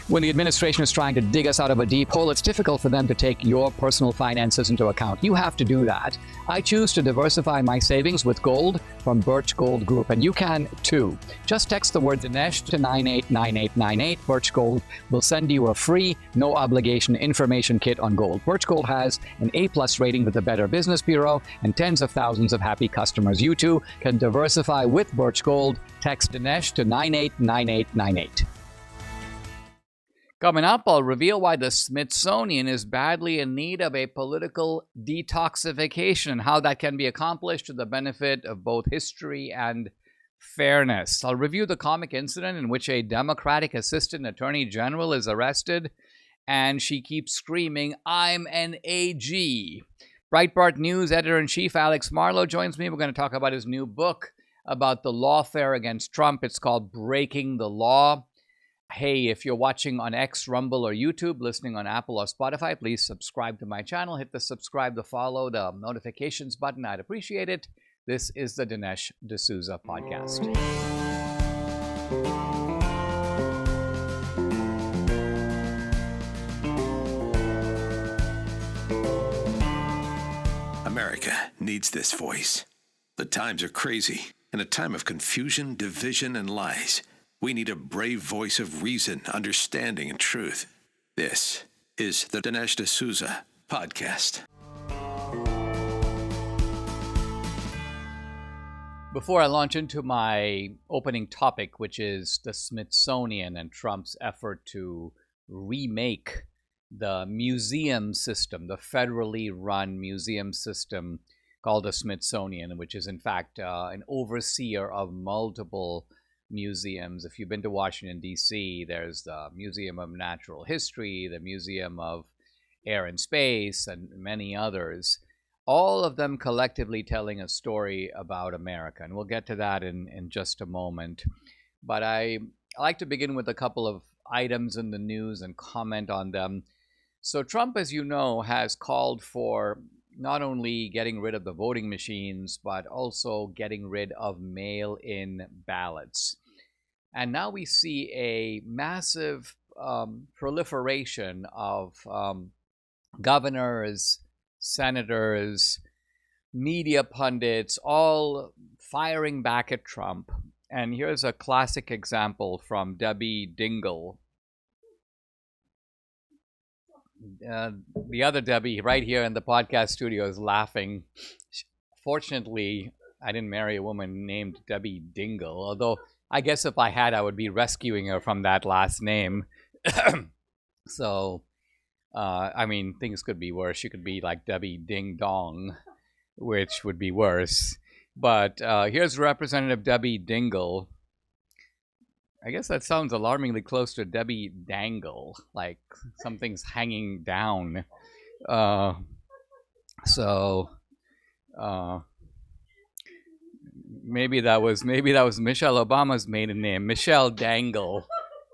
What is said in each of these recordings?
When the administration is trying to dig us out of a deep hole, it's difficult for them to take your personal finances into account. You have to do that. I choose to diversify my savings with gold from Birch Gold Group, and you can too. Just text the word Dinesh to 989898. Birch Gold will send you a free, no obligation information kit on gold. Birch Gold has an A+ rating with the Better Business Bureau and tens of thousands of happy customers. You too can diversify with Birch Gold. Text Dinesh to 989898. Coming up, I'll reveal why the Smithsonian is badly in need of a political detoxification and how that can be accomplished to the benefit of both history and fairness. I'll review the comic incident in which a Democratic assistant attorney general is arrested and she keeps screaming, "I'm an AG." Breitbart News editor-in-chief Alex Marlow joins me. We're going to talk about his new book about the lawfare against Trump. It's called Breaking the Law. Hey, if you're watching on X, Rumble, or YouTube, listening on Apple or Spotify, please subscribe to my channel. Hit the subscribe, the follow, the notifications button. I'd appreciate it. This is the Dinesh D'Souza podcast. America needs this voice. The times are crazy. In a time of confusion, division, and lies, we need a brave voice of reason, understanding, and truth. This is the Dinesh D'Souza podcast. Before I launch into my opening topic, which is the Smithsonian and Trump's effort to remake the museum system, the federally run museum system called the Smithsonian, which is in fact an overseer of multiple museums. If you've been to Washington, D.C., there's the Museum of Natural History, the Museum of Air and Space, and many others, all of them collectively telling a story about America. And we'll get to that in just a moment. But I like to begin with a couple of items in the news and comment on them. So Trump, as you know, has called for not only getting rid of the voting machines, but also getting rid of mail-in ballots. And now we see a massive proliferation of governors, senators, media pundits, all firing back at Trump. And here's a classic example from Debbie Dingell. The other Debbie right here in the podcast studio is laughing. Fortunately, I didn't marry a woman named Debbie Dingell, although I guess if I had, I would be rescuing her from that last name. So, I mean, things could be worse. She could be like Debbie Ding Dong, which would be worse. But here's Representative Debbie Dingell. I guess that sounds alarmingly close to Debbie Dangle, like something's hanging down. Maybe that was Michelle Obama's maiden name, Michelle Dangle,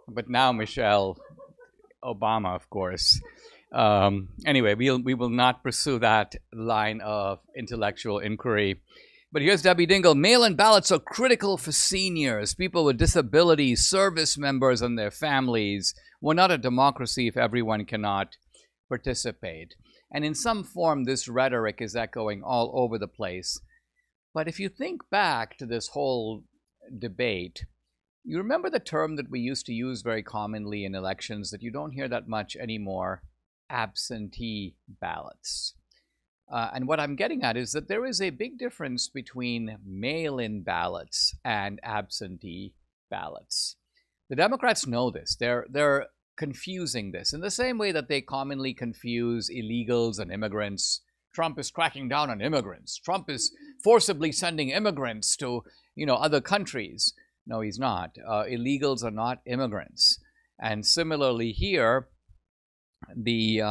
but now Michelle Obama, of course. Anyway, we will not pursue that line of intellectual inquiry. But here's Debbie Dingell. Mail-in ballots are critical for seniors, people with disabilities, service members, and their families. We're not a democracy if everyone cannot participate. And in some form, this rhetoric is echoing all over the place. But if you think back to this whole debate, you remember the term that we used to use very commonly in elections that you don't hear that much anymore, absentee ballots. And what I'm getting at is that there is a big difference between mail-in ballots and absentee ballots. The Democrats know this. They're confusing this in the same way that they commonly confuse illegals and immigrants. Trump is cracking down on immigrants. Trump is forcibly sending immigrants to, other countries. No, he's not. Illegals are not immigrants. And similarly here, the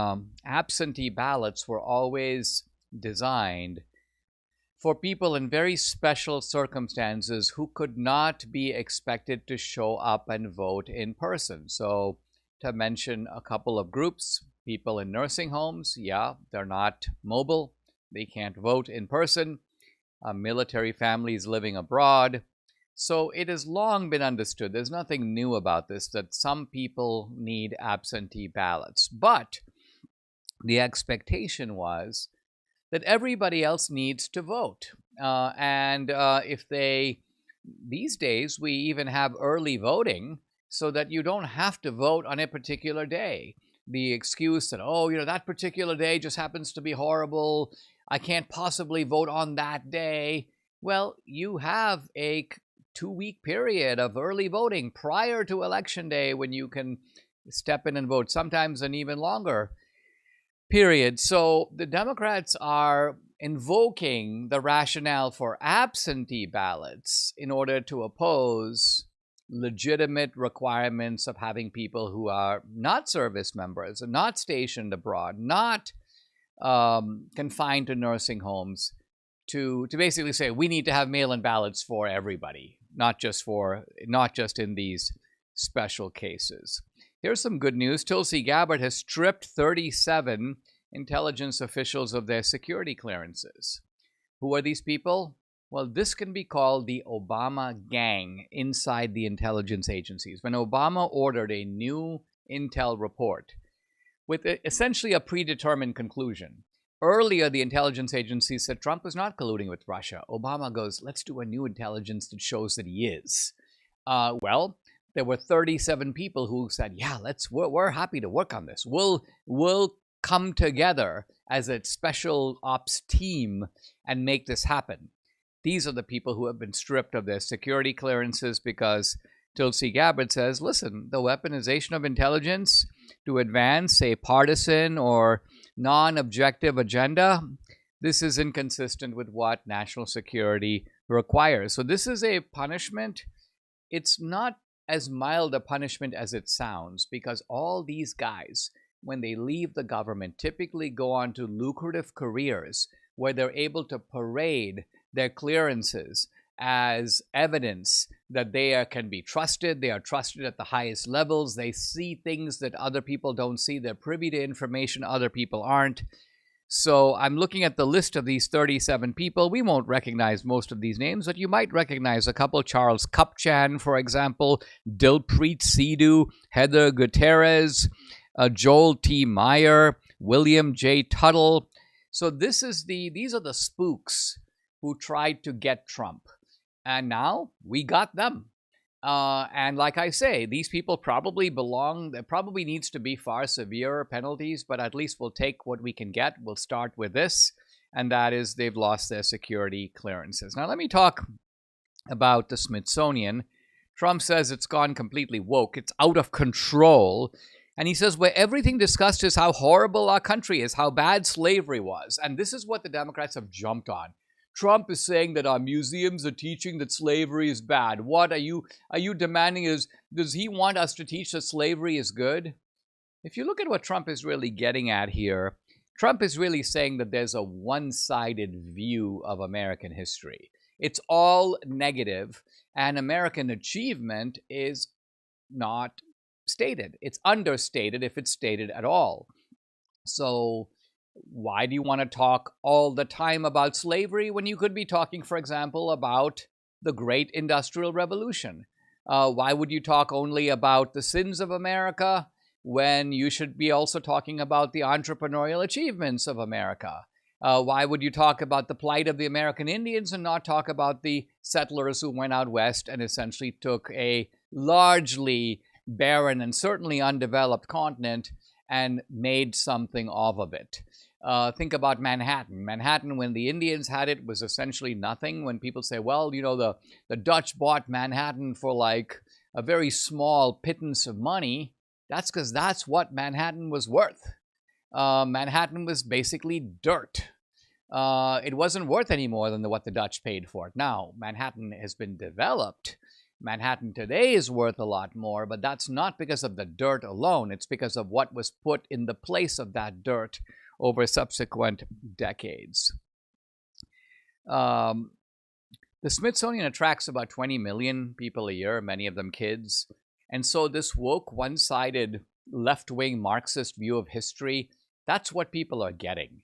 absentee ballots were always designed for people in very special circumstances who could not be expected to show up and vote in person. So to mention a couple of groups, people in nursing homes, they're not mobile, they can't vote in person. Military families living abroad, So it has long been understood, there's nothing new about this, that some people need absentee ballots. But the expectation was that everybody else needs to vote. If they, these days, we even have early voting so that you don't have to vote on a particular day. The excuse that, oh, that particular day just happens to be horrible, I can't possibly vote on that day. Well, you have a 2-week period of early voting prior to election day when you can step in and vote, sometimes an even longer period. So the Democrats are invoking the rationale for absentee ballots in order to oppose legitimate requirements of having people who are not service members, not stationed abroad, not confined to nursing homes, to basically say we need to have mail-in ballots for everybody, not just in these special cases. Here's some good news. Tulsi Gabbard has stripped 37 intelligence officials of their security clearances. Who are these people? Well, this can be called the Obama gang inside the intelligence agencies. When Obama ordered a new intel report with essentially a predetermined conclusion, earlier the intelligence agencies said Trump was not colluding with Russia. Obama goes, let's do a new intelligence that shows that he is. Well, there were 37 people who said, yeah, we're happy to work on this. We'll come together as a special ops team and make this happen. These are the people who have been stripped of their security clearances because Tulsi Gabbard says, listen, the weaponization of intelligence to advance a partisan or non-objective agenda, this is inconsistent with what national security requires. So this is a punishment. It's not as mild a punishment as it sounds, because all these guys, when they leave the government, typically go on to lucrative careers where they're able to parade their clearances as evidence that they can be trusted. They are trusted at the highest levels. They see things that other people don't see. They're privy to information other people aren't. So I'm looking at the list of these 37 people. We won't recognize most of these names, but you might recognize a couple. Charles Kupchan, for example, Dilpreet Sidhu, Heather Gutierrez, Joel T. Meyer, William J. Tuttle. So these are the spooks who tried to get Trump. And now we got them. And like I say, these people probably belong, there probably needs to be far severer penalties, but at least we'll take what we can get. We'll start with this, and that is they've lost their security clearances. Now let me talk about the Smithsonian. Trump says it's gone completely woke. It's out of control. And he says where everything discussed is how horrible our country is, how bad slavery was. And this is what the Democrats have jumped on. Trump is saying that our museums are teaching that slavery is bad. What are you demanding is, does he want us to teach that slavery is good? If you look at what Trump is really getting at here, Trump is really saying that there's a one-sided view of American history. It's all negative, and American achievement is not stated. It's understated if it's stated at all. So why do you want to talk all the time about slavery when you could be talking, for example, about the great industrial revolution? Why would you talk only about the sins of America when you should be also talking about the entrepreneurial achievements of America? Why would you talk about the plight of the American Indians and not talk about the settlers who went out west and essentially took a largely barren and certainly undeveloped continent and made something of it? Think about Manhattan. Manhattan, when the Indians had it, was essentially nothing. When people say, well, the Dutch bought Manhattan for like a very small pittance of money, that's because that's what Manhattan was worth. Manhattan was basically dirt. It wasn't worth any more than what the Dutch paid for it. Now, Manhattan has been developed. Manhattan today is worth a lot more, but that's not because of the dirt alone. It's because of what was put in the place of that dirt over subsequent decades. The Smithsonian attracts about 20 million people a year, many of them kids. And so this woke, one-sided, left-wing Marxist view of history, that's what people are getting.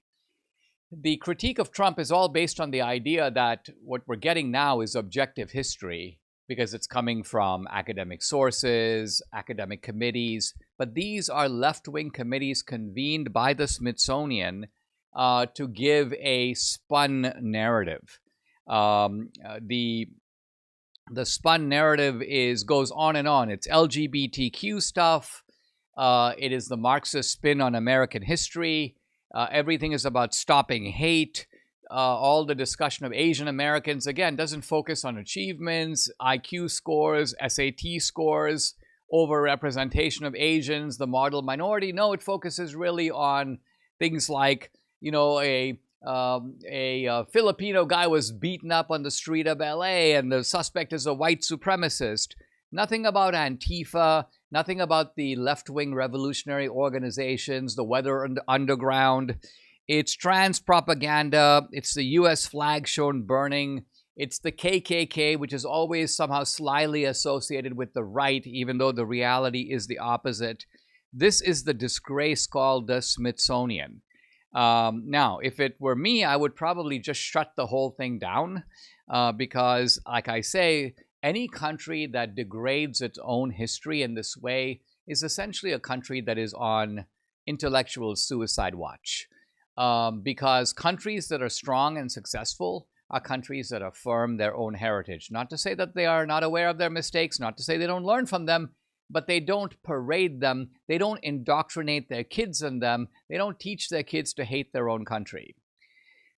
The critique of Trump is all based on the idea that what we're getting now is objective history. because it's coming from academic sources, academic committees, but these are left-wing committees convened by the Smithsonian to give a spun narrative. The spun narrative goes on and on. It's LGBTQ stuff. It is the Marxist spin on American history. Everything is about stopping hate. All the discussion of Asian Americans, again, doesn't focus on achievements, IQ scores, SAT scores, overrepresentation of Asians, the model minority. No, it focuses really on things like, a Filipino guy was beaten up on the street of LA and the suspect is a white supremacist. Nothing about Antifa, nothing about the left-wing revolutionary organizations, the Weather Underground. It's trans propaganda. It's the US flag shown burning. It's the KKK, which is always somehow slyly associated with the right, even though the reality is the opposite. This is the disgrace called the Smithsonian. Now, if it were me, I would probably just shut the whole thing down because, like I say, any country that degrades its own history in this way is essentially a country that is on intellectual suicide watch. Because countries that are strong and successful are countries that affirm their own heritage. Not to say that they are not aware of their mistakes, not to say they don't learn from them, but they don't parade them, they don't indoctrinate their kids in them, they don't teach their kids to hate their own country.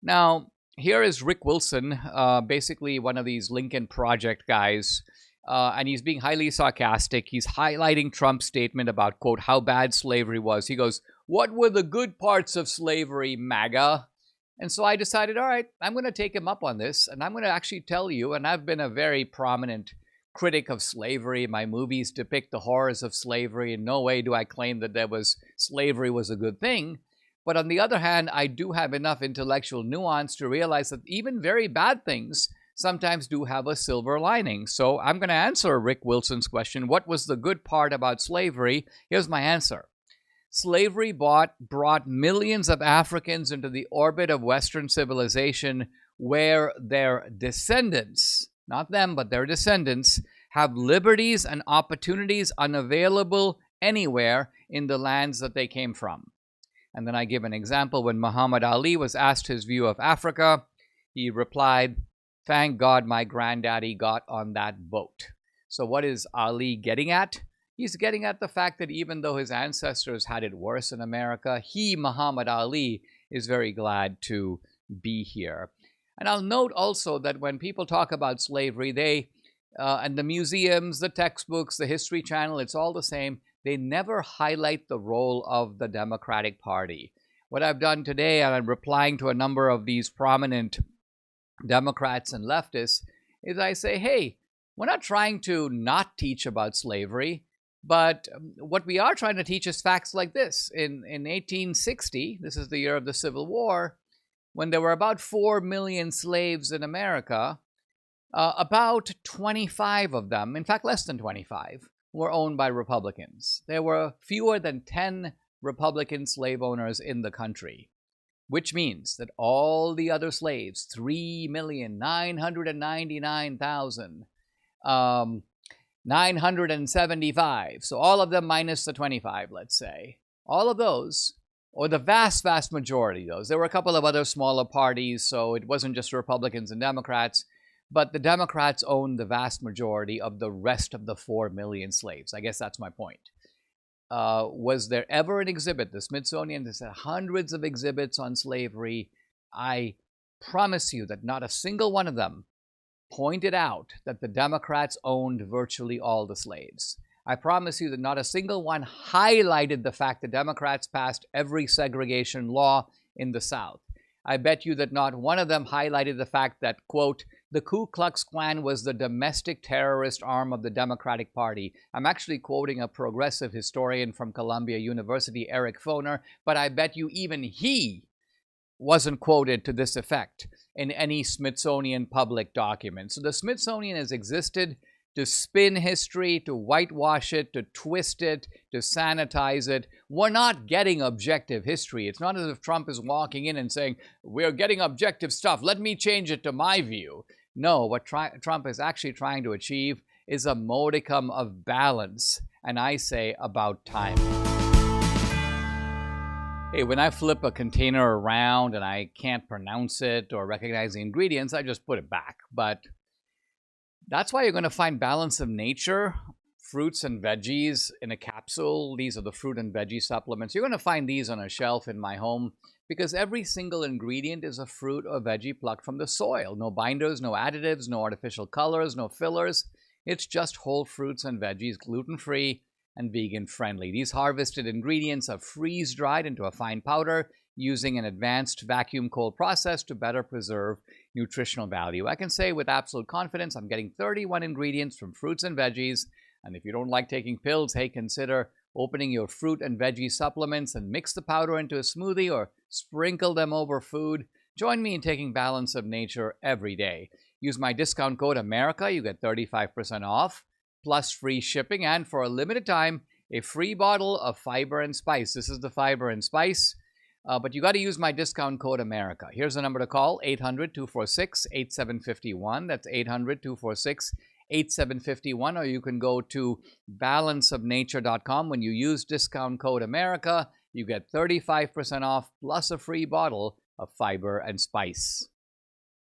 Now, here is Rick Wilson, basically one of these Lincoln Project guys, and he's being highly sarcastic. He's highlighting Trump's statement about, quote, how bad slavery was. He goes, "What were the good parts of slavery, MAGA?" And so I decided, all right, I'm going to take him up on this, and I'm going to actually tell you, and I've been a very prominent critic of slavery. My movies depict the horrors of slavery. In no way do I claim that slavery was a good thing. But on the other hand, I do have enough intellectual nuance to realize that even very bad things sometimes do have a silver lining. So I'm going to answer Rick Wilson's question, what was the good part about slavery? Here's my answer. Slavery brought millions of Africans into the orbit of Western civilization where their descendants, not them, but their descendants, have liberties and opportunities unavailable anywhere in the lands that they came from. And then I give an example. When Muhammad Ali was asked his view of Africa, he replied, "Thank God my granddaddy got on that boat." So what is Ali getting at? He's getting at the fact that even though his ancestors had it worse in America, he, Muhammad Ali, is very glad to be here. And I'll note also that when people talk about slavery, and the museums, the textbooks, the History Channel, it's all the same. They never highlight the role of the Democratic Party. What I've done today, and I'm replying to a number of these prominent Democrats and leftists, is I say, hey, we're not trying to not teach about slavery, but what we are trying to teach is facts like this. In 1860, this is the year of the Civil War, when there were about 4 million slaves in America, about 25 of them, in fact less than 25, were owned by Republicans. There were fewer than 10 Republican slave owners in the country, which means that all the other slaves, 3,999,975, so all of them minus the 25, let's say, all of those, or the vast, vast majority of those. There were a couple of other smaller parties, so it wasn't just Republicans and Democrats, but the Democrats owned the vast majority of the rest of the 4 million slaves. I guess that's my point. Was there ever an exhibit? The Smithsonian has had hundreds of exhibits on slavery. I promise you that not a single one of them pointed out that the Democrats owned virtually all the slaves. I promise you that not a single one highlighted the fact that Democrats passed every segregation law in the South. I bet you that not one of them highlighted the fact that, quote, the Ku Klux Klan was the domestic terrorist arm of the Democratic Party. I'm actually quoting a progressive historian from Columbia University, Eric Foner, but I bet you even he wasn't quoted to this effect in any Smithsonian public document. So the Smithsonian has existed to spin history, to whitewash it, to twist it, to sanitize it. We're not getting objective history. It's not as if Trump is walking in and saying, we're getting objective stuff. Let me change it to my view. No, what Trump is actually trying to achieve is a modicum of balance, and I say about time. Hey, when I flip a container around and I can't pronounce it or recognize the ingredients, I just put it back. But that's why you're going to find Balance of Nature, fruits and veggies in a capsule. These are the fruit and veggie supplements. You're going to find these on a shelf in my home because every single ingredient is a fruit or veggie plucked from the soil. No binders, no additives, no artificial colors, no fillers. It's just whole fruits and veggies, gluten-free and vegan-friendly. These harvested ingredients are freeze-dried into a fine powder using an advanced vacuum cold process to better preserve nutritional value. I can say with absolute confidence I'm getting 31 ingredients from fruits and veggies. And if you don't like taking pills, hey, consider opening your fruit and veggie supplements and mix the powder into a smoothie or sprinkle them over food. Join me in taking Balance of Nature every day. Use my discount code AMERICA. You get 35% off, plus free shipping, and for a limited time, a free bottle of fiber and spice. This is the fiber and spice, but you got to use my discount code AMERICA. Here's the number to call, 800-246-8751. That's 800-246-8751, or you can go to balanceofnature.com. When you use discount code AMERICA, you get 35% off plus a free bottle of fiber and spice.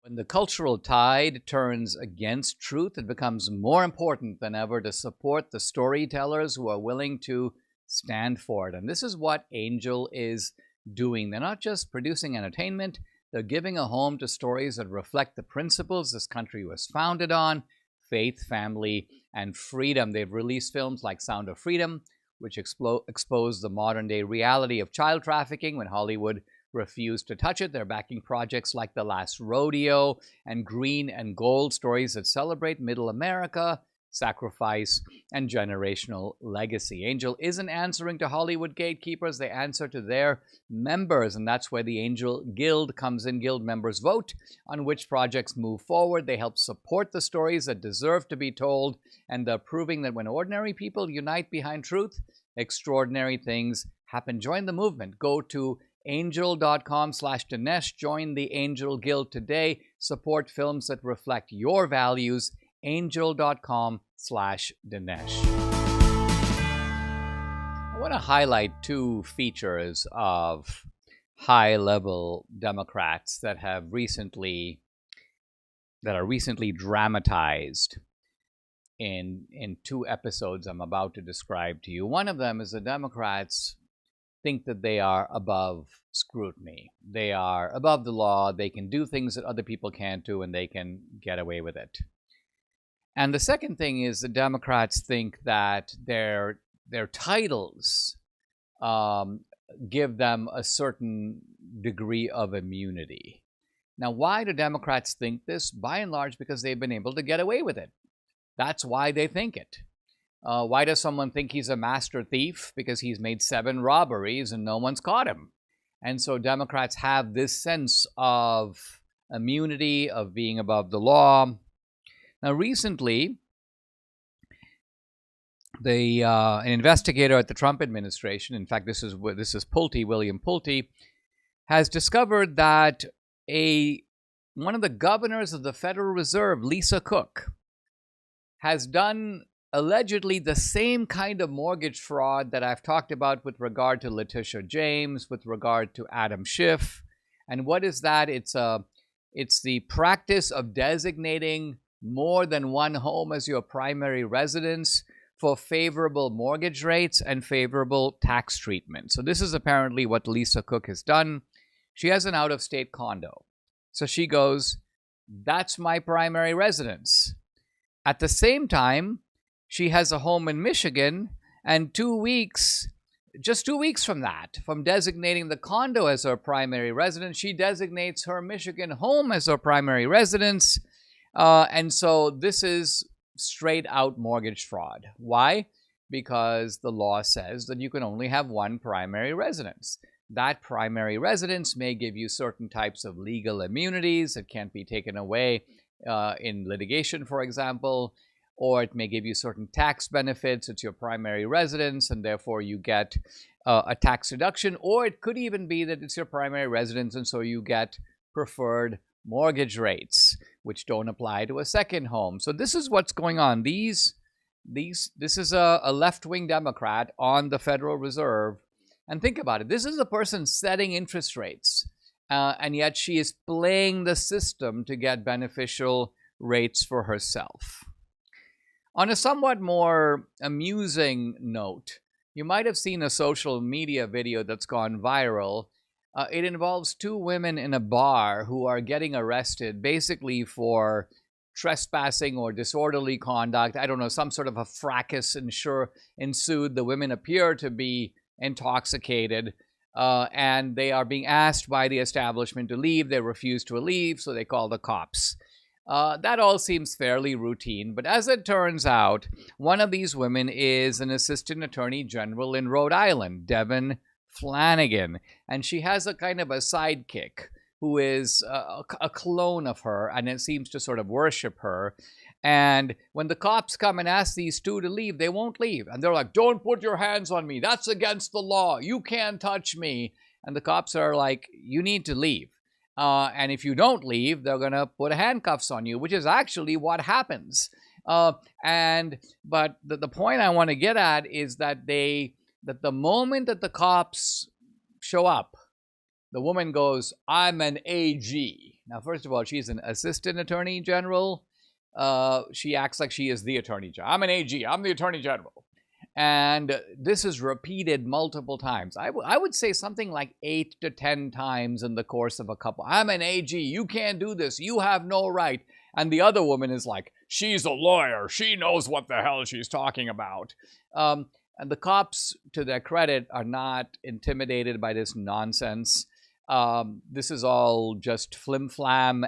When the cultural tide turns against truth, it becomes more important than ever to support the storytellers who are willing to stand for it. And this is what Angel is doing. They're not just producing entertainment, they're giving a home to stories that reflect the principles this country was founded on: faith, family, and freedom. They've released films like Sound of Freedom, which expose the modern-day reality of child trafficking when Hollywood refused to touch it. They're backing projects like The Last Rodeo and Green and Gold, stories that celebrate Middle America, sacrifice, and generational legacy. Angel isn't answering to Hollywood gatekeepers. They answer to their members, and that's where the Angel Guild comes in. Guild members vote on which projects move forward. They help support the stories that deserve to be told, and they're proving that when ordinary people unite behind truth, extraordinary things happen. Join the movement. Go to angel.com/Dinesh. Join the Angel Guild today. Support films that reflect your values. Angel.com/Dinesh. I want to highlight two features of high-level Democrats that are recently dramatized in two episodes I'm about to describe to you. One of them is the Democrats think that they are above scrutiny. They are above the law. They can do things that other people can't do, and they can get away with it. And the second thing is the Democrats think that their titles give them a certain degree of immunity. Now, why do Democrats think this? By and large, because they've been able to get away with it. That's why they think it. Why does someone think he's a master thief? Because he's made 7 robberies and no one's caught him. And so Democrats have this sense of immunity, of being above the law. Now, recently, an investigator at the Trump administration, in fact, this is Pulte, William Pulte, has discovered that one of the governors of the Federal Reserve, Lisa Cook, has done allegedly the same kind of mortgage fraud that I've talked about with regard to Letitia James, with regard to Adam Schiff. And what is that? It's the practice of designating more than one home as your primary residence for favorable mortgage rates and favorable tax treatment. So this is apparently what Lisa Cook has done. She has an out-of-state condo. So she goes, that's my primary residence. At the same time, she has a home in Michigan, and just 2 weeks from that, from designating the condo as her primary residence, she designates her Michigan home as her primary residence. And so this is straight out mortgage fraud. Why? Because the law says that you can only have one primary residence. That primary residence may give you certain types of legal immunities that can't be taken away in litigation, for example, or it may give you certain tax benefits. It's your primary residence, and therefore you get a tax deduction, or it could even be that it's your primary residence, and so you get preferred mortgage rates. which don't apply to a second home. So this is what's going on. This is a left-wing Democrat on the Federal Reserve. And think about it. This is the person setting interest rates. And yet she is playing the system to get beneficial rates for herself. On a somewhat more amusing note, you might have seen a social media video that's gone viral. It involves two women in a bar who are getting arrested basically for trespassing or disorderly conduct. I don't know, some sort of a fracas ensued. The women appear to be intoxicated. And they are being asked by the establishment to leave. They refuse to leave, so they call the cops. That all seems fairly routine, but as it turns out, one of these women is an assistant attorney general in Rhode Island, Devin Flanagan, and she has a kind of a sidekick who is a clone of her, and it seems to sort of worship her. And when the cops come and ask these two to leave, they won't leave. And they're like, "Don't put your hands on me. That's against the law. You can't touch me." And the cops are like, "You need to leave. And if you don't leave, they're going to put handcuffs on you," which is actually what happens. But the point I want to get at is that the moment that the cops show up, the woman goes, "I'm an AG." Now, first of all, she's an assistant attorney general. She acts like she is the attorney general. "I'm an AG. I'm the attorney general." And this is repeated multiple times. I would say something like 8 to 10 times in the course of a couple. "I'm an AG. You can't do this. You have no right." And the other woman is like, "She's a lawyer. She knows what the hell she's talking about." And the cops, to their credit, are not intimidated by this nonsense. This is all just flim-flam.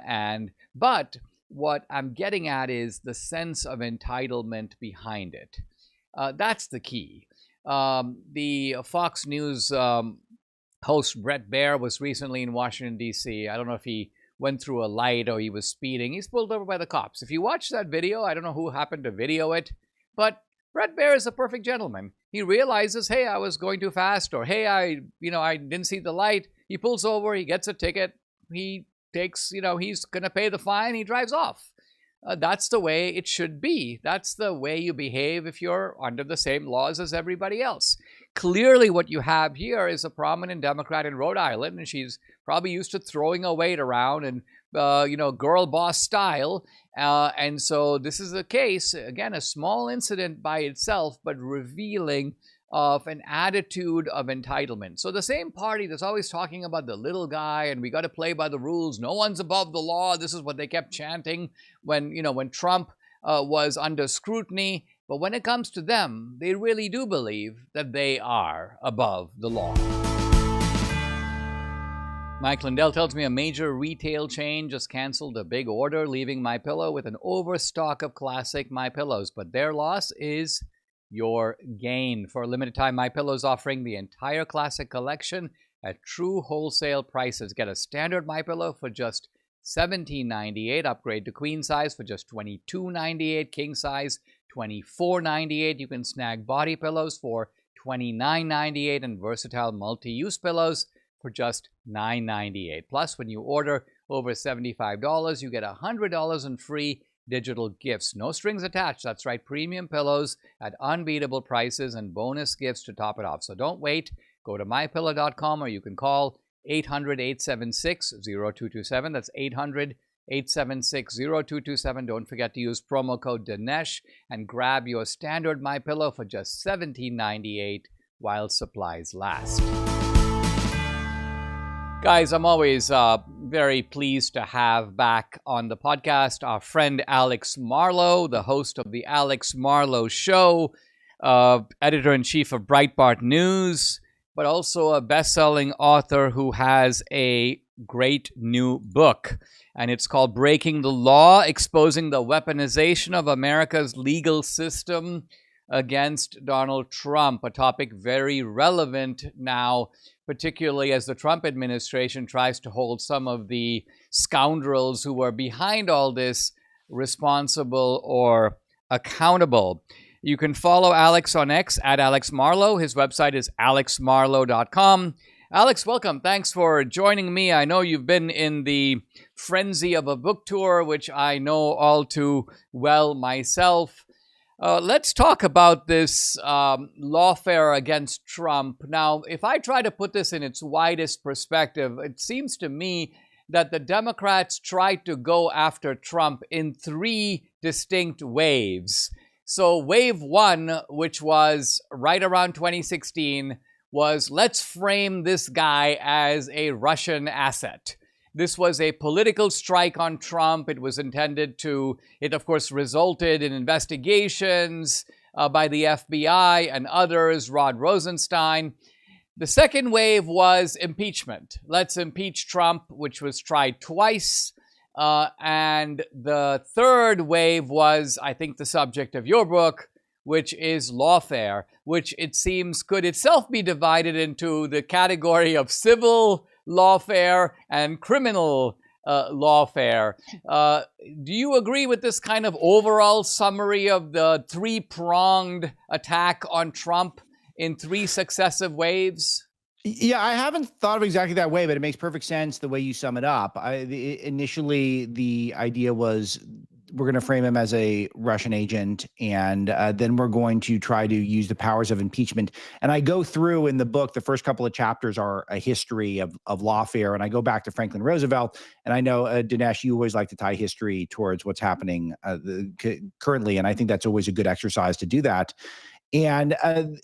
But what I'm getting at is the sense of entitlement behind it. That's the key. The Fox News host Bret Baier was recently in Washington, D.C. I don't know if he went through a light or he was speeding. He's pulled over by the cops. If you watch that video, I don't know who happened to video it, but Bret Baier is a perfect gentleman. He realizes, hey, I was going too fast, or hey, I didn't see the light. He pulls over, he gets a ticket, he takes, he's going to pay the fine, he drives off. That's the way it should be. That's the way you behave if you're under the same laws as everybody else. Clearly, what you have here is a prominent Democrat in Rhode Island, and she's probably used to throwing her weight around and, girl boss style. And so this is a case, again, a small incident by itself, but revealing of an attitude of entitlement. So the same party that's always talking about the little guy and we got to play by the rules, no one's above the law. This is what they kept chanting when Trump was under scrutiny. But when it comes to them, they really do believe that they are above the law. Mike Lindell tells me a major retail chain just canceled a big order, leaving MyPillow with an overstock of classic MyPillows. But their loss is your gain. For a limited time, MyPillow is offering the entire classic collection at true wholesale prices. Get a standard MyPillow for just $17.98. Upgrade to queen size for just $22.98. King size $24.98. You can snag body pillows for $29.98 and versatile multi-use pillows for just $9.98. Plus, when you order over $75, you get $100 in free digital gifts. No strings attached. That's right. Premium pillows at unbeatable prices and bonus gifts to top it off. So don't wait. Go to mypillow.com or you can call 800-876-0227. That's 800-876-0227. Don't forget to use promo code Dinesh and grab your standard MyPillow for just $17.98 while supplies last. Guys, I'm always very pleased to have back on the podcast our friend Alex Marlow, the host of the Alex Marlow Show, editor-in-chief of Breitbart News, but also a best-selling author who has a great new book. And it's called Breaking the Law, Exposing the Weaponization of America's Legal System Against Donald Trump, a topic very relevant now, particularly as the Trump administration tries to hold some of the scoundrels who are behind all this responsible or accountable. You can follow Alex on X at Alex Marlow. His website is alexmarlow.com. Alex, welcome. Thanks for joining me. I know you've been in the frenzy of a book tour, which I know all too well myself. Let's talk about this lawfare against Trump. Now, if I try to put this in its widest perspective, it seems to me that the Democrats tried to go after Trump in three distinct waves. So, wave one, which was right around 2016, was let's frame this guy as a Russian asset. This was a political strike on Trump. It was intended to, it of course resulted in investigations by the FBI and others, Rod Rosenstein. The second wave was impeachment. Let's impeach Trump, which was tried twice. And the third wave was, I think, the subject of your book, which is lawfare, which it seems could itself be divided into the category of civil lawfare and criminal lawfare. Do you agree with this kind of overall summary of the three-pronged attack on Trump in three successive waves? Yeah, I haven't thought of exactly that way, but it makes perfect sense the way you sum it up. Initially, the idea was we're going to frame him as a Russian agent, and then we're going to try to use the powers of impeachment. And I go through in the book, the first couple of chapters are a history of lawfare, and I go back to Franklin Roosevelt. And I know, Dinesh, you always like to tie history towards what's happening currently, and I think that's always a good exercise to do that. And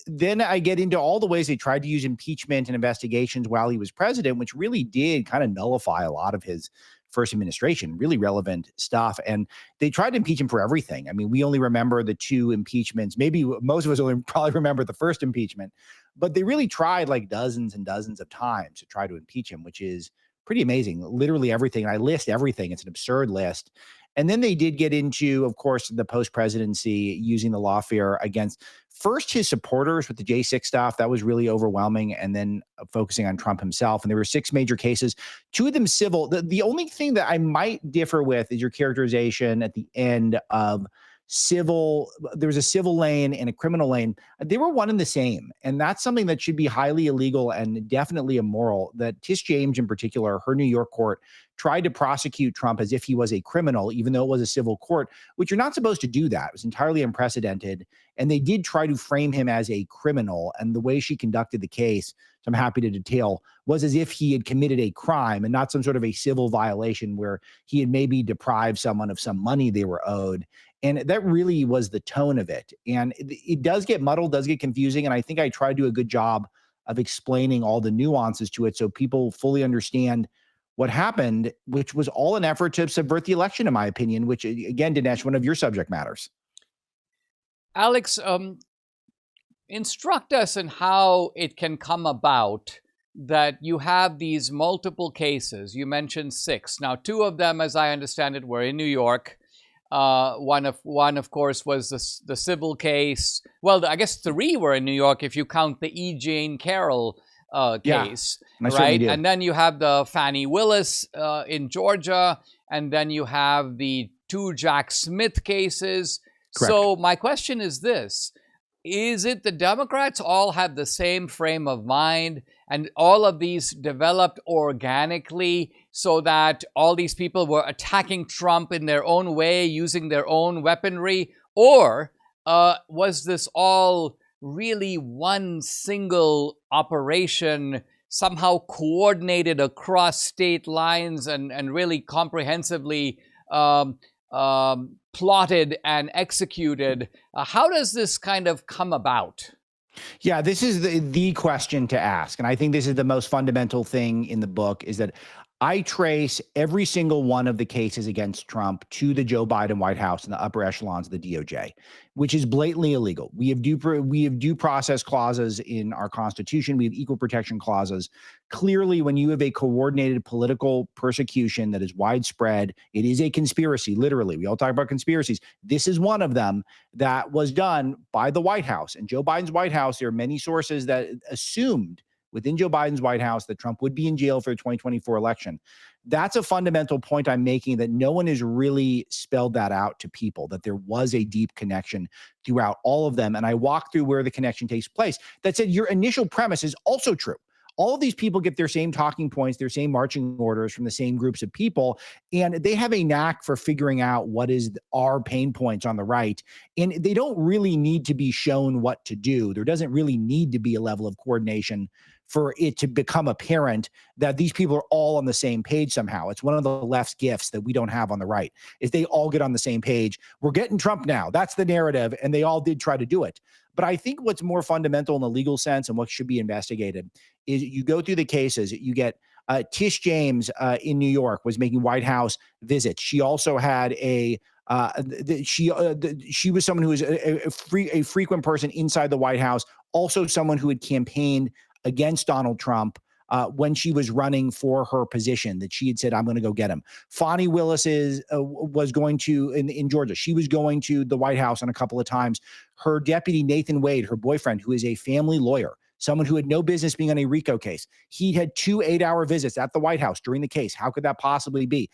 then I get into all the ways they tried to use impeachment and investigations while he was president, which really did kind of nullify a lot of his first administration, really relevant stuff. And they tried to impeach him for everything. I mean, we only remember the two impeachments. Maybe most of us only probably remember the first impeachment, but they really tried like dozens and dozens of times to try to impeach him, which is pretty amazing. Literally everything. And I list everything. It's an absurd list. And then they did get into, of course, the post-presidency using the lawfare against first his supporters with the J6 stuff. That was really overwhelming. And then focusing on Trump himself. And there were 6 major cases, 2 of them civil. The only thing that I might differ with is your characterization at the end of civil. There was a civil lane and a criminal lane. They were one and the same. And that's something that should be highly illegal and definitely immoral. That Tish James in particular, her New York court, tried to prosecute Trump as if he was a criminal, even though it was a civil court, which you're not supposed to do that. It was entirely unprecedented. And they did try to frame him as a criminal. And the way she conducted the case, so I'm happy to detail, was as if he had committed a crime and not some sort of a civil violation where he had maybe deprived someone of some money they were owed. And that really was the tone of it. And it does get muddled, does get confusing. And I think I try to do a good job of explaining all the nuances to it so people fully understand what happened, which was all an effort to subvert the election, in my opinion, which, again, Dinesh, one of your subject matters. Alex, instruct us in how it can come about that you have these multiple cases. You mentioned 6. Now, 2 of them, as I understand it, were in New York. One, of course, was the civil case. Well, I guess 3 were in New York if you count the E. Jane Carroll case, right? And then you have the Fannie Willis in Georgia, and then you have the 2 Jack Smith cases. Correct. So my question is this. Is it the Democrats all have the same frame of mind and all of these developed organically so that all these people were attacking Trump in their own way, using their own weaponry? Or was this all really one single operation, somehow coordinated across state lines and really comprehensively plotted and executed? How does this kind of come about? Yeah, this is the question to ask. And I think this is the most fundamental thing in the book, is that I trace every single one of the cases against Trump to the Joe Biden White House and the upper echelons of the DOJ, which is blatantly illegal. We have due process clauses in our Constitution. We have equal protection clauses. Clearly, when you have a coordinated political persecution that is widespread, it is a conspiracy, literally. We all talk about conspiracies. This is one of them that was done by the White House. And Joe Biden's White House, there are many sources that assumed within Joe Biden's White House that Trump would be in jail for the 2024 election. That's a fundamental point I'm making, that no one has really spelled that out to people, that there was a deep connection throughout all of them. And I walk through where the connection takes place. That said, your initial premise is also true. All of these people get their same talking points, their same marching orders from the same groups of people, and they have a knack for figuring out what is our pain points on the right, and they don't really need to be shown what to do. There doesn't really need to be a level of coordination for it to become apparent that these people are all on the same page somehow. It's one of the left's gifts that we don't have on the right, is they all get on the same page. We're getting Trump now. That's the narrative, and they all did try to do it. But I think what's more fundamental in the legal sense and what should be investigated is you go through the cases. You get Tish James in New York was making White House visits. She also had she was someone who was a frequent person inside the White House, also someone who had campaigned against Donald Trump when she was running for her position, that she had said, I'm going to go get him. Fonnie Willis was going to, in Georgia, she was going to the White House on a couple of times. Her deputy, Nathan Wade, her boyfriend, who is a family lawyer, someone who had no business being on a RICO case, he had 2 8-hour visits at the White House during the case. How could that possibly be?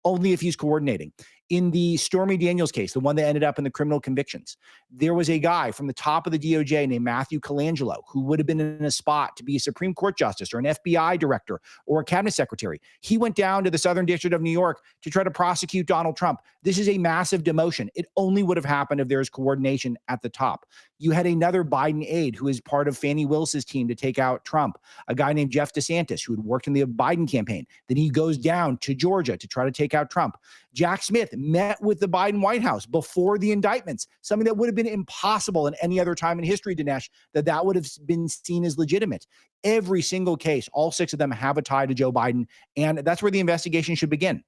Only if he's coordinating. In the Stormy Daniels case, the one that ended up in the criminal convictions, there was a guy from the top of the DOJ named Matthew Colangelo who would have been in a spot to be a Supreme Court justice or an FBI director or a cabinet secretary. He went down to the Southern District of New York to try to prosecute Donald Trump. This is a massive demotion. It only would have happened if there's coordination at the top. You had another Biden aide who is part of Fannie Willis's team to take out Trump, a guy named Jeff DeSantis who had worked in the Biden campaign. Then he goes down to Georgia to try to take out Trump. Jack Smith met with the Biden White House before the indictments, something that would have been impossible in any other time in history, Dinesh, that would have been seen as legitimate. Every single case, all 6 of them have a tie to Joe Biden, and that's where the investigation should begin.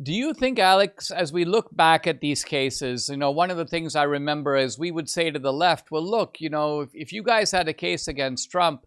Do you think, Alex, as we look back at these cases, one of the things I remember is we would say to the left, well, look, if you guys had a case against Trump,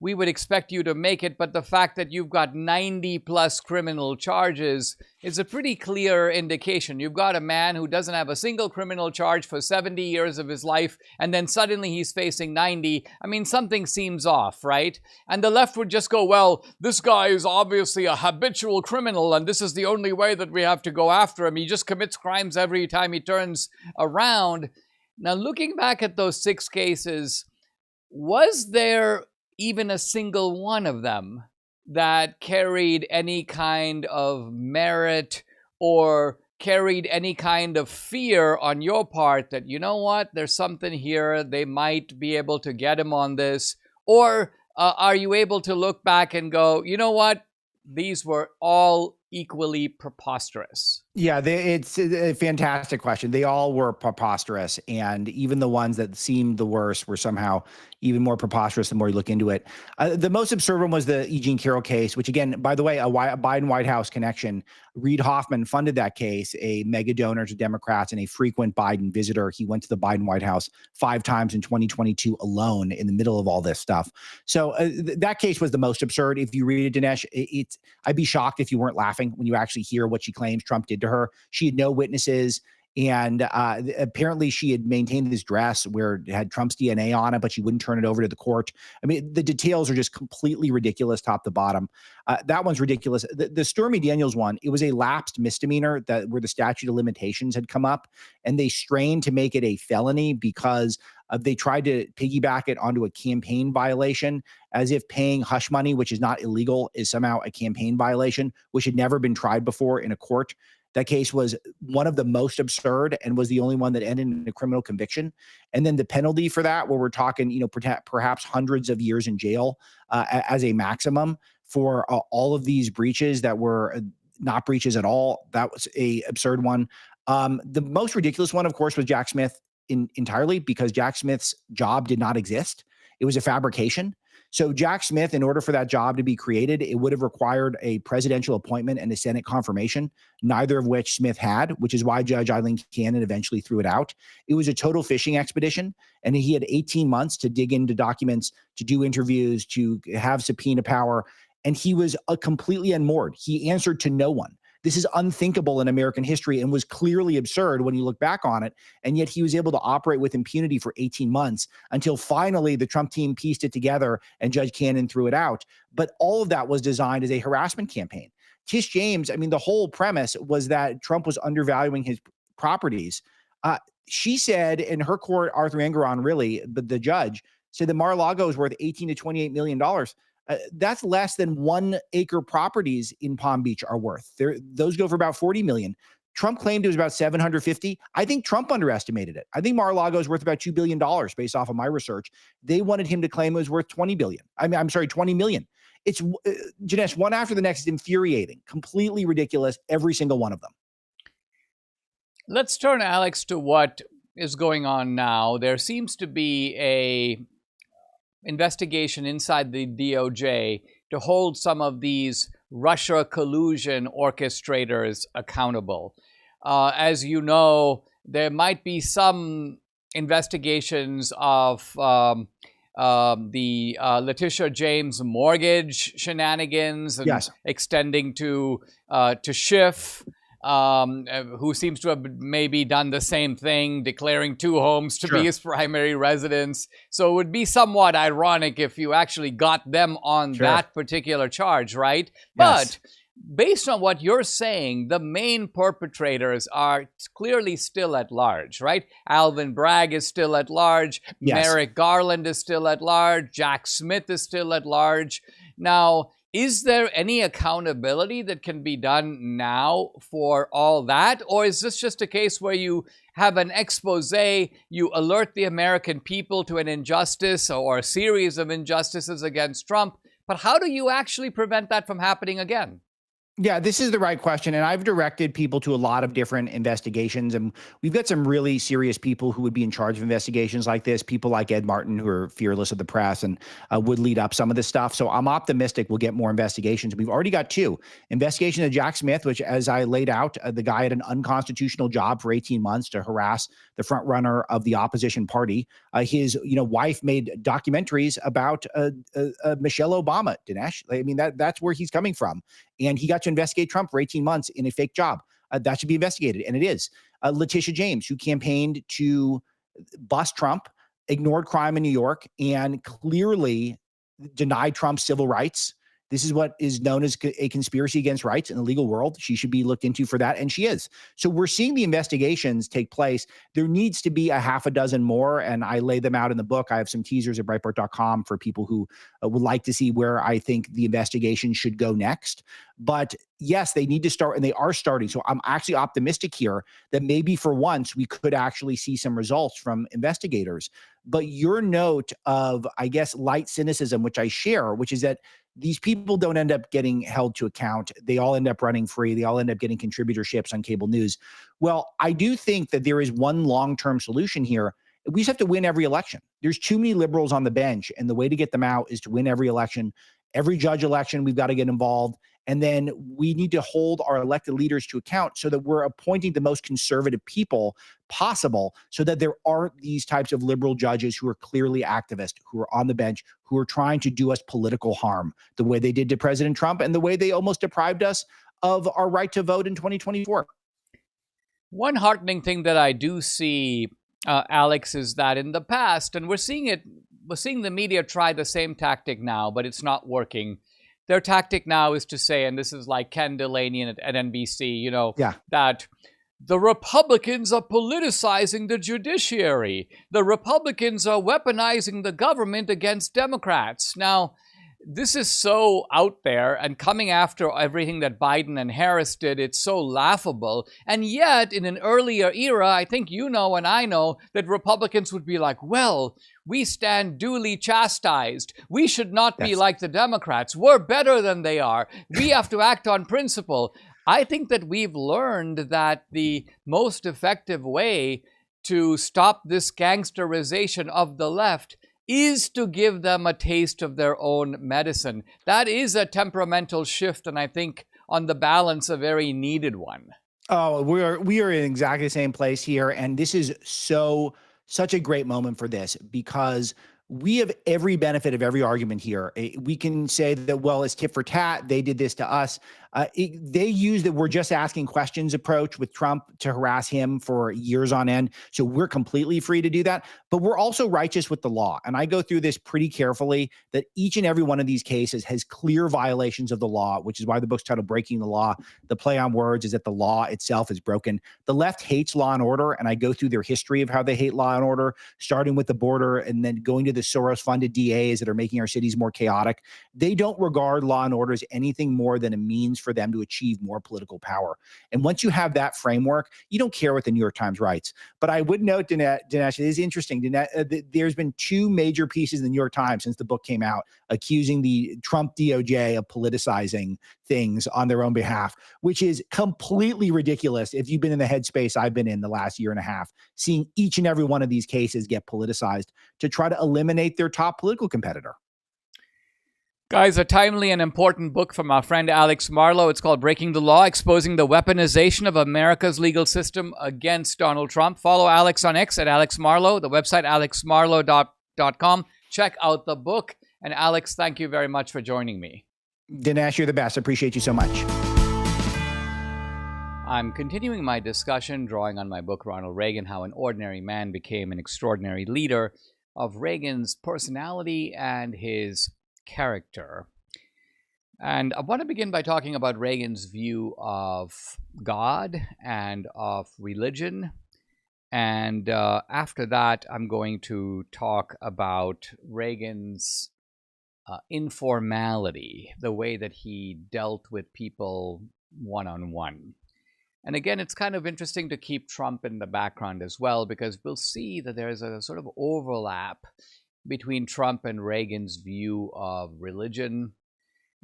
we would expect you to make it. But the fact that you've got 90 plus criminal charges is a pretty clear indication. You've got a man who doesn't have a single criminal charge for 70 years of his life, and then suddenly he's facing 90. I mean, something seems off, right? And the left would just go, well, this guy is obviously a habitual criminal, and this is the only way that we have to go after him. He just commits crimes every time he turns around. Now, looking back at those 6 cases, was there even a single one of them that carried any kind of merit or carried any kind of fear on your part that, there's something here, they might be able to get him on this? Or are you able to look back and go, these were all equally preposterous? Yeah, it's a fantastic question. They all were preposterous, and even the ones that seemed the worst were somehow even more preposterous the more you look into it. The most absurd one was the E. Jean Carroll case, which, again, by the way, a Biden White House connection. Reid Hoffman funded that case, a mega donor to Democrats and a frequent Biden visitor. He went to the Biden White House 5 times in 2022 alone in the middle of all this stuff. So that case was the most absurd. If you read it, Dinesh, I'd be shocked if you weren't laughing when you actually hear what she claims Trump did to her. She had no witnesses. And apparently she had maintained this dress where it had Trump's DNA on it, but she wouldn't turn it over to the court. I mean, the details are just completely ridiculous, top to bottom. That one's ridiculous. The Stormy Daniels one, it was a lapsed misdemeanor where the statute of limitations had come up, and they strained to make it a felony because they tried to piggyback it onto a campaign violation, as if paying hush money, which is not illegal, is somehow a campaign violation, which had never been tried before in a court. That case was one of the most absurd and was the only one that ended in a criminal conviction. And then the penalty for that, where we're talking, perhaps hundreds of years in jail as a maximum for all of these breaches that were not breaches at all. That was a absurd one. The most ridiculous one, of course, was Jack Smith entirely, because Jack Smith's job did not exist. It was a fabrication. So Jack Smith, in order for that job to be created, it would have required a presidential appointment and a Senate confirmation, neither of which Smith had, which is why Judge Eileen Cannon eventually threw it out. It was a total fishing expedition, and he had 18 months to dig into documents, to do interviews, to have subpoena power, and he was completely unmoored. He answered to no one. This is unthinkable in American history and was clearly absurd when you look back on it. And yet he was able to operate with impunity for 18 months until finally the Trump team pieced it together and Judge Cannon threw it out. But all of that was designed as a harassment campaign. Tish James, I mean, the whole premise was that Trump was undervaluing his properties. She said in her court, Arthur Engoron, really, but the judge said that Mar-a-Lago is worth $18 to $28 million. That's less than 1 acre properties in Palm Beach are worth. Those go for about 40 million. Trump claimed it was about 750. I think Trump underestimated it. I think Mar-a-Lago is worth about $2 billion based off of my research. They wanted him to claim it was worth 20 billion. I'm sorry, 20 million. It's Dinesh, one after the next is infuriating, completely ridiculous, every single one of them. Let's turn, Alex, to what is going on now. There seems to be a investigation inside the DOJ to hold some of these Russia collusion orchestrators accountable. As you know, there might be some investigations of the Letitia James mortgage shenanigans and Yes. extending to Schiff, who seems to have maybe done the same thing, declaring 2 homes to be his primary residence. So it would be somewhat ironic if you actually got them on that particular charge, right? Yes. But based on what you're saying, the main perpetrators are clearly still at large, right? Alvin Bragg is still at large. Yes. Merrick Garland is still at large. Jack Smith is still at large. Now, is there any accountability that can be done now for all that? Or is this just a case where you have an expose, you alert the American people to an injustice or a series of injustices against Trump, but how do you actually prevent that from happening again? Yeah, this is the right question. And I've directed people to a lot of different investigations. And we've got some really serious people who would be in charge of investigations like this. People like Ed Martin, who are fearless of the press and would lead up some of this stuff. So I'm optimistic we'll get more investigations. We've already got 2. Investigation of Jack Smith, which, as I laid out, the guy had an unconstitutional job for 18 months to harass the front runner of the opposition party. His wife made documentaries about Michelle Obama, Dinesh. I mean, that's where he's coming from. And he got to investigate Trump for 18 months in a fake job. That should be investigated. And it is. Letitia James, who campaigned to bust Trump, ignored crime in New York, and clearly denied Trump's civil rights. This is what is known as a conspiracy against rights in the legal world. She should be looked into for that, and she is. So we're seeing the investigations take place. There needs to be a half a dozen more, and I lay them out in the book. I have some teasers at Breitbart.com for people who would like to see where I think the investigation should go next. But yes, they need to start, and they are starting. So I'm actually optimistic here that maybe for once we could actually see some results from investigators. But your note of, I guess, light cynicism, which I share, which is that these people don't end up getting held to account. They all end up running free. They all end up getting contributorships on cable news. Well, I do think that there is one long-term solution here. We just have to win every election. There's too many liberals on the bench, and the way to get them out is to win every election. Every judge election, we've got to get involved. And then we need to hold our elected leaders to account so that we're appointing the most conservative people possible, so that there aren't these types of liberal judges who are clearly activists, who are on the bench, who are trying to do us political harm, the way they did to President Trump and the way they almost deprived us of our right to vote in 2024. One heartening thing that I do see, Alex, is that in the past, and we're seeing the media try the same tactic now, but it's not working. Their tactic now is to say, and this is like Ken Delaney at NBC, that the Republicans are politicizing the judiciary. The Republicans are weaponizing the government against Democrats. Now, this is so out there and coming after everything that Biden and Harris did. It's so laughable. And yet, in an earlier era, I think you know and I know that Republicans would be like, well, we stand duly chastised. We should not be like the Democrats. We're better than they are. We have to act on principle. I think that we've learned that the most effective way to stop this gangsterization of the left is to give them a taste of their own medicine. That is a temperamental shift, and I think on the balance, a very needed one. Oh, we are in exactly the same place here, and this is such a great moment for this, because we have every benefit of every argument here. We can say that, well, it's tit for tat. They did this to us. They use that we're just asking questions approach with Trump to harass him for years on end. So we're completely free to do that. But we're also righteous with the law. And I go through this pretty carefully, that each and every one of these cases has clear violations of the law, which is why the book's titled Breaking the Law. The play on words is that the law itself is broken. The left hates law and order. And I go through their history of how they hate law and order, starting with the border and then going to the Soros-funded DAs that are making our cities more chaotic, they don't regard law and order as anything more than a means for them to achieve more political power. And once you have that framework, you don't care what the New York Times writes. But I would note, Dinesh, it is interesting. There's been two major pieces in the New York Times since the book came out accusing the Trump DOJ of politicizing things on their own behalf, which is completely ridiculous if you've been in the headspace I've been in the last year and a half, seeing each and every one of these cases get politicized to try to eliminate their top political competitor. Guys, a timely and important book from our friend Alex Marlow. It's called Breaking the Law, Exposing the Weaponization of America's Legal System Against Donald Trump. Follow Alex on X at Alex Marlow, the website alexmarlow.com. Check out the book. And Alex, thank you very much for joining me. Dinesh, you're the best. I appreciate you so much. I'm continuing my discussion, drawing on my book, Ronald Reagan, How an Ordinary Man Became an Extraordinary Leader, of Reagan's personality and his character. And I want to begin by talking about Reagan's view of God and of religion. And after that, I'm going to talk about Reagan's informality, the way that he dealt with people one-on-one. And again, it's kind of interesting to keep Trump in the background as well, because we'll see that there's a sort of overlap between Trump and Reagan's view of religion.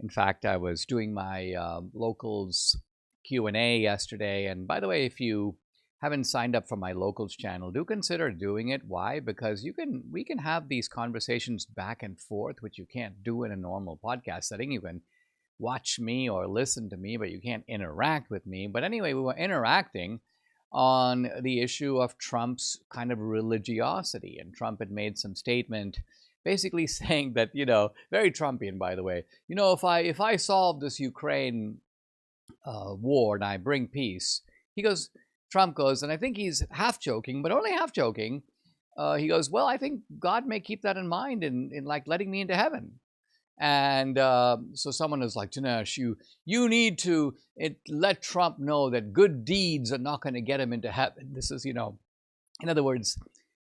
In fact, I was doing my Locals Q&A yesterday. And by the way, if you haven't signed up for my Locals channel, do consider doing it. Why? Because we can have these conversations back and forth, which you can't do in a normal podcast setting. You can watch me or listen to me, but you can't interact with me. But anyway, we were interacting on the issue of Trump's kind of religiosity. And Trump had made some statement basically saying that, very Trumpian, by the way, if I solve this Ukraine war and I bring peace, Trump goes, and I think he's half joking, but only half joking. He goes, well, I think God may keep that in mind in like letting me into heaven. And so someone is like, Dinesh, you need to let Trump know that good deeds are not going to get him into heaven. This is, in other words,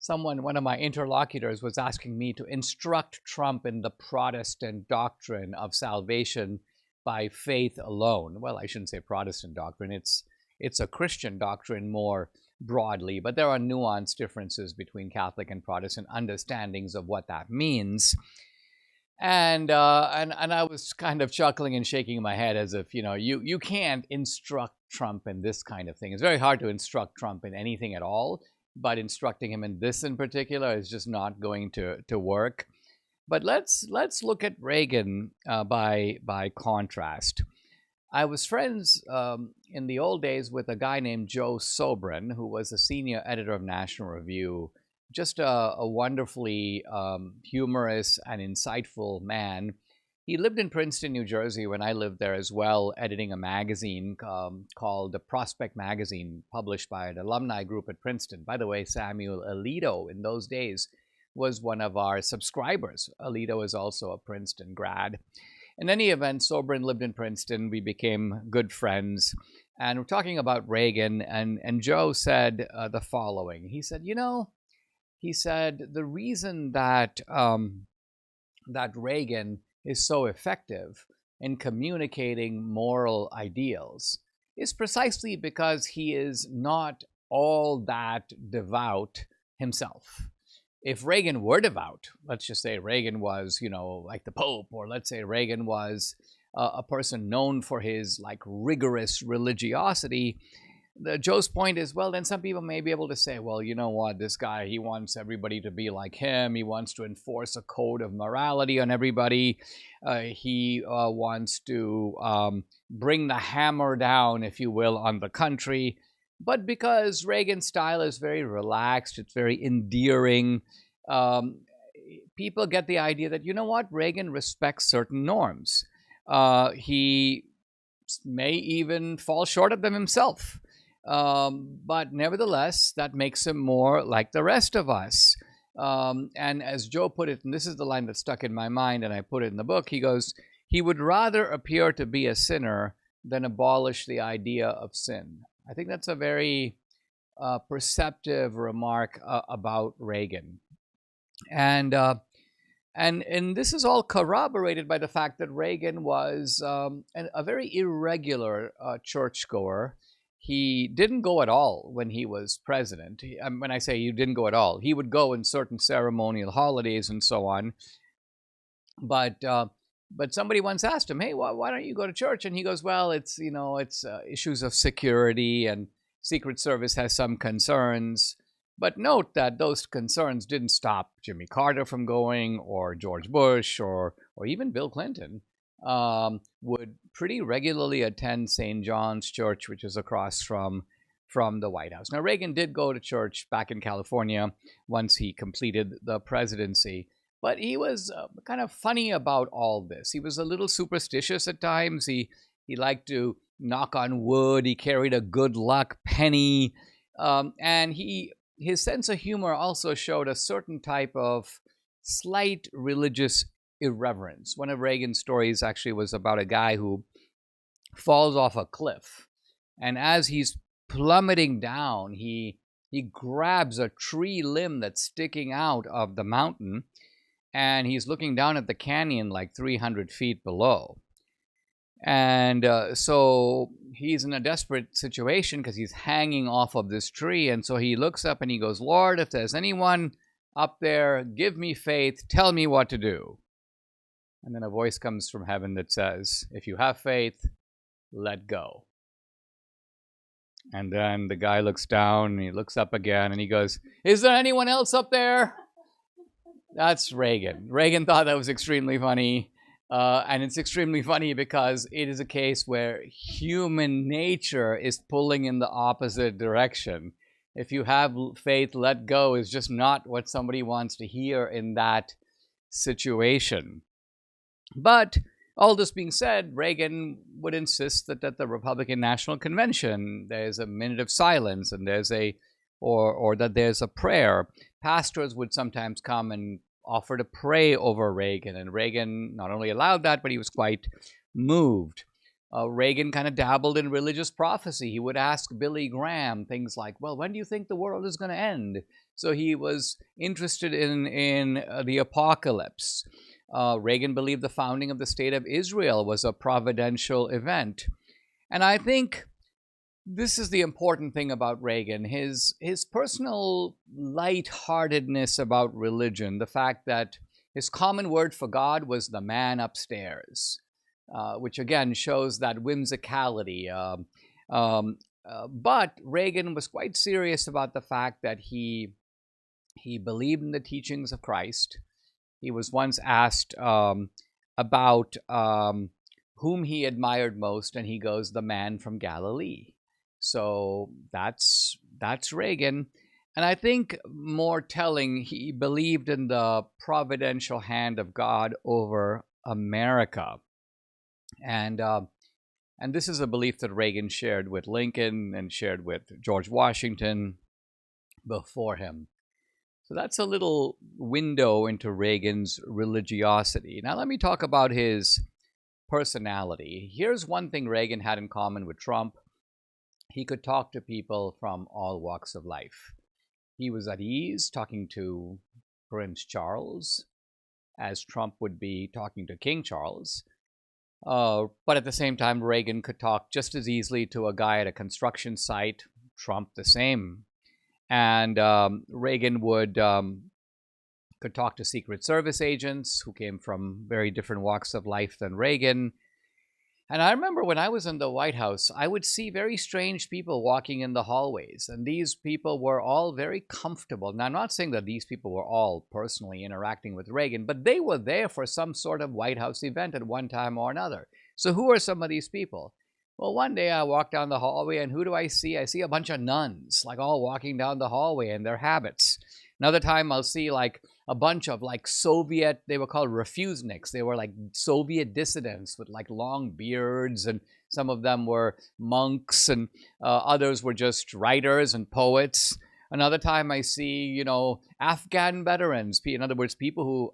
one of my interlocutors was asking me to instruct Trump in the Protestant doctrine of salvation by faith alone. Well, I shouldn't say Protestant doctrine. It's a Christian doctrine more broadly, but there are nuanced differences between Catholic and Protestant understandings of what that means. And I was kind of chuckling and shaking my head as if, you can't instruct Trump in this kind of thing. It's very hard to instruct Trump in anything at all, but instructing him in this in particular is just not going to work. But let's look at Reagan by contrast. I was friends in the old days with a guy named Joe Sobran, who was a senior editor of National Review. Just a wonderfully humorous and insightful man. He lived in Princeton, New Jersey when I lived there as well, editing a magazine called The Prospect Magazine, published by an alumni group at Princeton. By the way, Samuel Alito in those days was one of our subscribers. Alito is also a Princeton grad. In any event, Sobran lived in Princeton. We became good friends. And we're talking about Reagan, and Joe said the following. He said, he said the reason that that Reagan is so effective in communicating moral ideals is precisely because he is not all that devout himself. If Reagan were devout, let's just say Reagan was, like the Pope, or let's say Reagan was a person known for his like rigorous religiosity, Joe's point is, well, then some people may be able to say, well, you know what, this guy, he wants everybody to be like him. He wants to enforce a code of morality on everybody. He wants to bring the hammer down, if you will, on the country. But because Reagan's style is very relaxed, it's very endearing, people get the idea that, you know what, Reagan respects certain norms. He may even fall short of them himself. But nevertheless, that makes him more like the rest of us. And as Joe put it, and this is the line that stuck in my mind, and I put it in the book, he goes, he would rather appear to be a sinner than abolish the idea of sin. I think that's a very perceptive remark about Reagan. And And this is all corroborated by the fact that Reagan was a very irregular churchgoer. He didn't go at all when he was president. When I say he didn't go at all, he would go in certain ceremonial holidays and so on. But somebody once asked him, "Hey, why don't you go to church?" And he goes, "Well, it's issues of security, and Secret Service has some concerns." But note that those concerns didn't stop Jimmy Carter from going, or George Bush, or even Bill Clinton. Would pretty regularly attend St. John's Church, which is across from the White House. Now, Reagan did go to church back in California once he completed the presidency, but he was kind of funny about all this. He was a little superstitious at times. He liked to knock on wood. He carried a good luck penny, and his sense of humor also showed a certain type of slight religious irreverence. One of Reagan's stories actually was about a guy who falls off a cliff, and as he's plummeting down, he grabs a tree limb that's sticking out of the mountain, and he's looking down at the canyon like 300 feet below. And so he's in a desperate situation because he's hanging off of this tree. And so he looks up and he goes, "Lord, if there's anyone up there, give me faith, tell me what to do." And then a voice comes from heaven that says, "If you have faith, let go." And then the guy looks down and he looks up again and he goes, "Is there anyone else up there?" That's Reagan. Reagan thought that was extremely funny. And it's extremely funny because it is a case where human nature is pulling in the opposite direction. If you have faith, let go is just not what somebody wants to hear in that situation. But all this being said, Reagan would insist that at the Republican National Convention, there's a minute of silence and or that there's a prayer. Pastors would sometimes come and offer to pray over Reagan, and Reagan not only allowed that, but he was quite moved. Reagan kind of dabbled in religious prophecy. He would ask Billy Graham things like, "Well, when do you think the world is going to end?" So he was interested in the apocalypse. Reagan believed the founding of the State of Israel was a providential event. And I think this is the important thing about Reagan, his personal lightheartedness about religion, the fact that his common word for God was the man upstairs, which again shows that whimsicality. But Reagan was quite serious about the fact that he believed in the teachings of Christ. He was once asked about whom he admired most, and he goes, "The man from Galilee." So that's Reagan. And I think more telling, he believed in the providential hand of God over America. And this is a belief that Reagan shared with Lincoln and shared with George Washington before him. So that's a little window into Reagan's religiosity. Now let me talk about his personality. Here's one thing Reagan had in common with Trump. He could talk to people from all walks of life. He was at ease talking to Prince Charles, as Trump would be talking to King Charles. But at the same time, Reagan could talk just as easily to a guy at a construction site, Trump the same. And Reagan could talk to Secret Service agents who came from very different walks of life than Reagan. And I remember when I was in the White House, I would see very strange people walking in the hallways. And these people were all very comfortable. Now, I'm not saying that these people were all personally interacting with Reagan, but they were there for some sort of White House event at one time or another. So who are some of these people? Well, one day I walked down the hallway, and who do I see? I see a bunch of nuns, like all walking down the hallway in their habits. Another time I'll see like a bunch of like Soviet, they were called refuseniks. They were like Soviet dissidents with like long beards, and some of them were monks, and others were just writers and poets. Another time I see, Afghan veterans, in other words,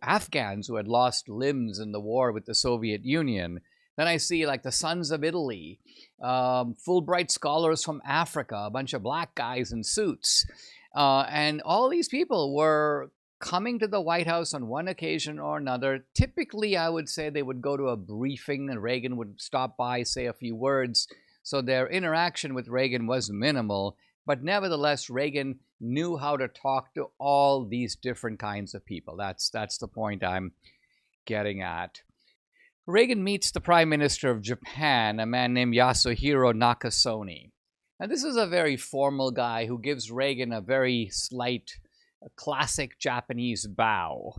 Afghans who had lost limbs in the war with the Soviet Union. Then I see like the Sons of Italy, Fulbright scholars from Africa, a bunch of black guys in suits. And all these people were coming to the White House on one occasion or another. Typically, I would say they would go to a briefing and Reagan would stop by, say a few words. So their interaction with Reagan was minimal. But nevertheless, Reagan knew how to talk to all these different kinds of people. That's the point I'm getting at. Reagan meets the Prime Minister of Japan, a man named Yasuhiro Nakasone. And this is a very formal guy who gives Reagan a very slight, classic Japanese bow.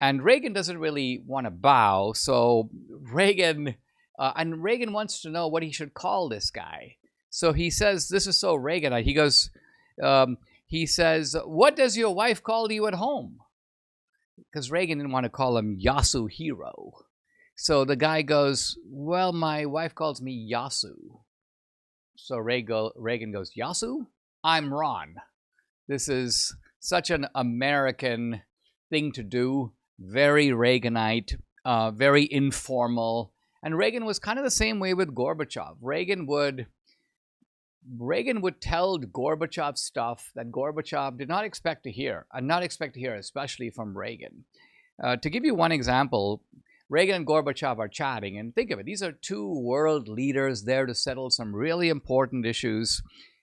And Reagan doesn't really want to bow, so Reagan wants to know what he should call this guy. So he says, this is so Reaganite. He says, what does your wife call you at home? Because Reagan didn't want to call him Yasuhiro. So the guy goes, well, my wife calls me Yasu. So Reagan goes, Yasu? I'm Ron. This is such an American thing to do. Very Reaganite, very informal. And Reagan was kind of the same way with Gorbachev. Reagan would tell Gorbachev stuff that Gorbachev did not expect to hear, and not expect to hear, especially from Reagan. To give you one example, Reagan and Gorbachev are chatting, and think of it, these are two world leaders there to settle some really important issues.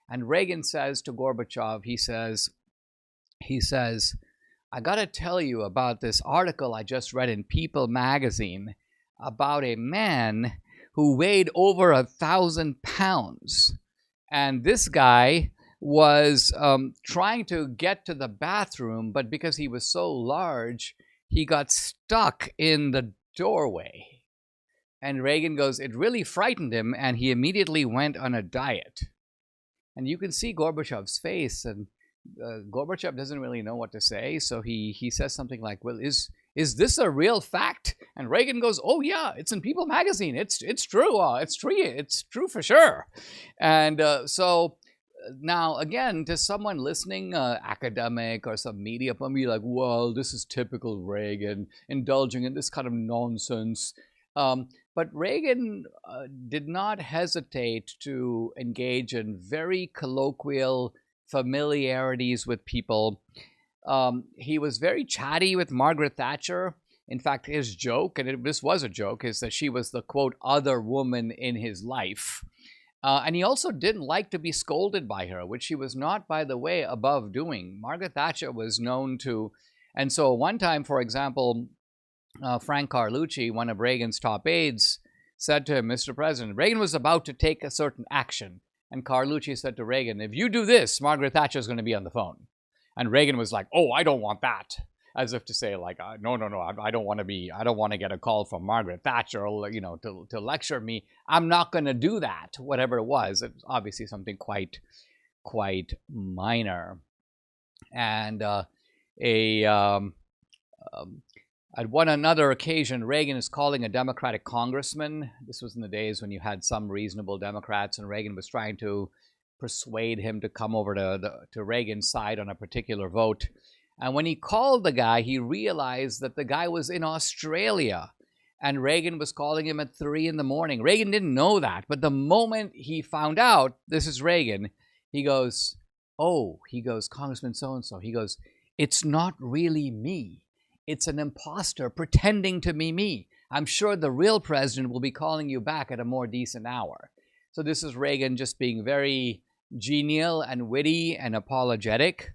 And Reagan says to Gorbachev, he says, I got to tell you about this article I just read in People magazine about a man who weighed over 1,000 pounds. And this guy was trying to get to the bathroom, but because he was so large, he got stuck in the doorway. And Reagan goes, it really frightened him, and he immediately went on a diet. And you can see Gorbachev's face, and Gorbachev doesn't really know what to say, so he says something like, well, is this a real fact? And Reagan goes, oh yeah, it's in People magazine. It's true. It's true for sure. And so now again, to someone listening, academic or some media, from be like, well, this is typical Reagan, indulging in this kind of nonsense. But Reagan did not hesitate to engage in very colloquial familiarities with people. He was very chatty with Margaret Thatcher. In fact, his joke, and this was a joke, is that she was the, quote, other woman in his life. And he also didn't like to be scolded by her, which he was not, by the way, above doing. Margaret Thatcher was known to, and so one time, for example, Frank Carlucci, one of Reagan's top aides, said to him, Mr. President, Reagan was about to take a certain action. And Carlucci said to Reagan, if you do this, Margaret Thatcher is going to be on the phone. And Reagan was like, oh, I don't want that. As if to say, like, no, I don't want to get a call from Margaret Thatcher, you know, to lecture me. I'm not going to do that, whatever it was. It's obviously something quite minor. And at one another occasion, Reagan is calling a Democratic congressman. This was in the days when you had some reasonable Democrats, and Reagan was trying to persuade him to come over to Reagan's side on a particular vote. And when he called the guy, he realized that the guy was in Australia, and Reagan was calling him at 3 in the morning. Reagan didn't know that, but the moment he found out this is Reagan, he goes, oh, he goes, Congressman so-and-so, he goes, it's not really me. It's an imposter pretending to be me. I'm sure the real president will be calling you back at a more decent hour. So this is Reagan just being very genial and witty and apologetic.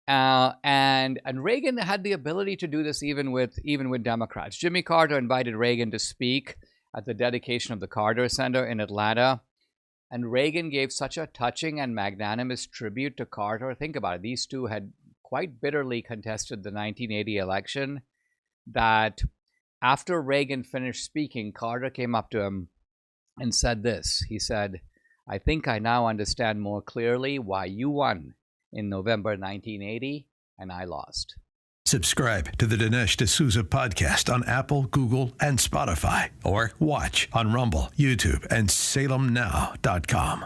And Reagan had the ability to do this even with Democrats. Jimmy Carter invited Reagan to speak at the dedication of the Carter Center in Atlanta. And Reagan gave such a touching and magnanimous tribute to Carter. Think about it. These two had quite bitterly contested the 1980 election, that after Reagan finished speaking, Carter came up to him and said this. He said, I think I now understand more clearly why you won in November 1980 and I lost. Subscribe to the Dinesh D'Souza podcast on Apple, Google, and Spotify, or watch on Rumble, YouTube, and salemnow.com.